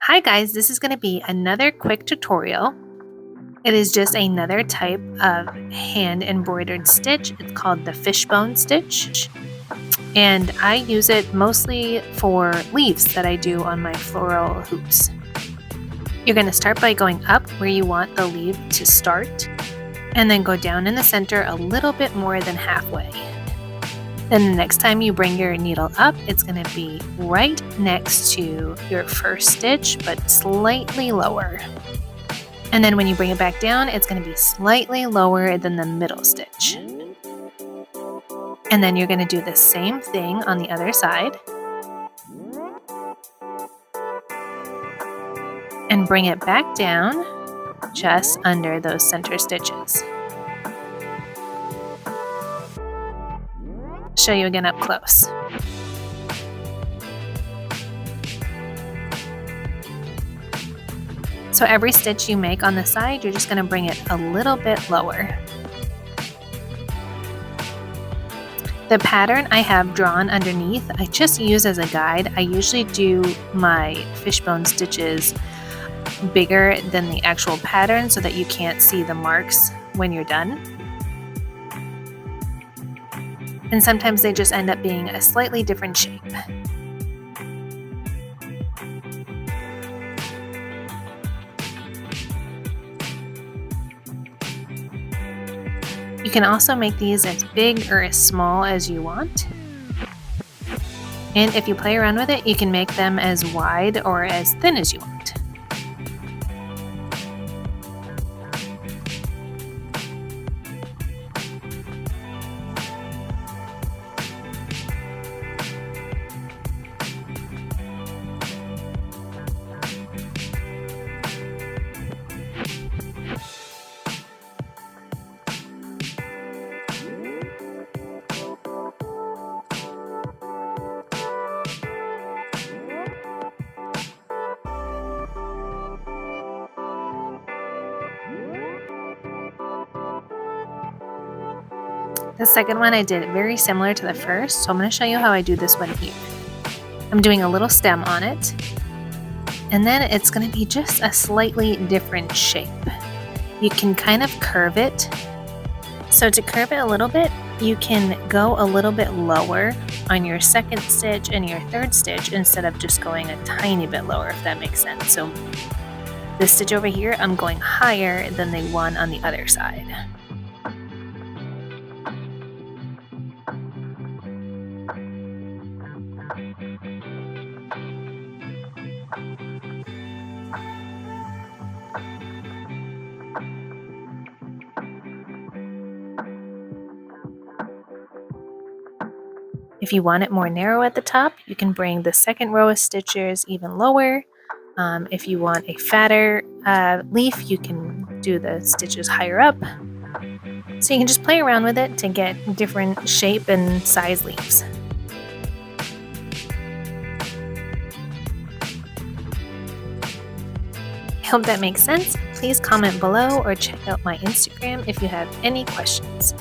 Hi guys, this is going to be another quick tutorial. It is just another type of hand embroidered stitch. It's called the fishbone stitch. And I use it mostly for leaves that I do on my floral hoops. You're going to start by going up where you want the leaf to start, and then go down in the center a little bit more than halfway. Then the next time you bring your needle up, it's going to be right next to your first stitch, but slightly lower. And then when you bring it back down, it's going to be slightly lower than the middle stitch. And then you're going to do the same thing on the other side. And bring it back down just under those center stitches. Show you again up close. So every stitch you make on the side, you're just going to bring it a little bit lower. The pattern I have drawn underneath, I just use as a guide. I usually do my fishbone stitches bigger than the actual pattern so that you can't see the marks when you're done. And sometimes they just end up being a slightly different shape. You can also make these as big or as small as you want. And if you play around with it, you can make them as wide or as thin as you want. The second one I did very similar to the first, so I'm going to show you how I do this one here. I'm doing a little stem on it, and then it's going to be just a slightly different shape. You can kind of curve it. So to curve it a little bit, you can go a little bit lower on your second stitch and your third stitch instead of just going a tiny bit lower, if that makes sense. So this stitch over here, I'm going higher than the one on the other side. If you want it more narrow at the top, you can bring the second row of stitches even lower. If you want a fatter leaf, you can do the stitches higher up. So you can just play around with it to get different shape and size leaves. I hope that makes sense. Please comment below or check out my Instagram if you have any questions.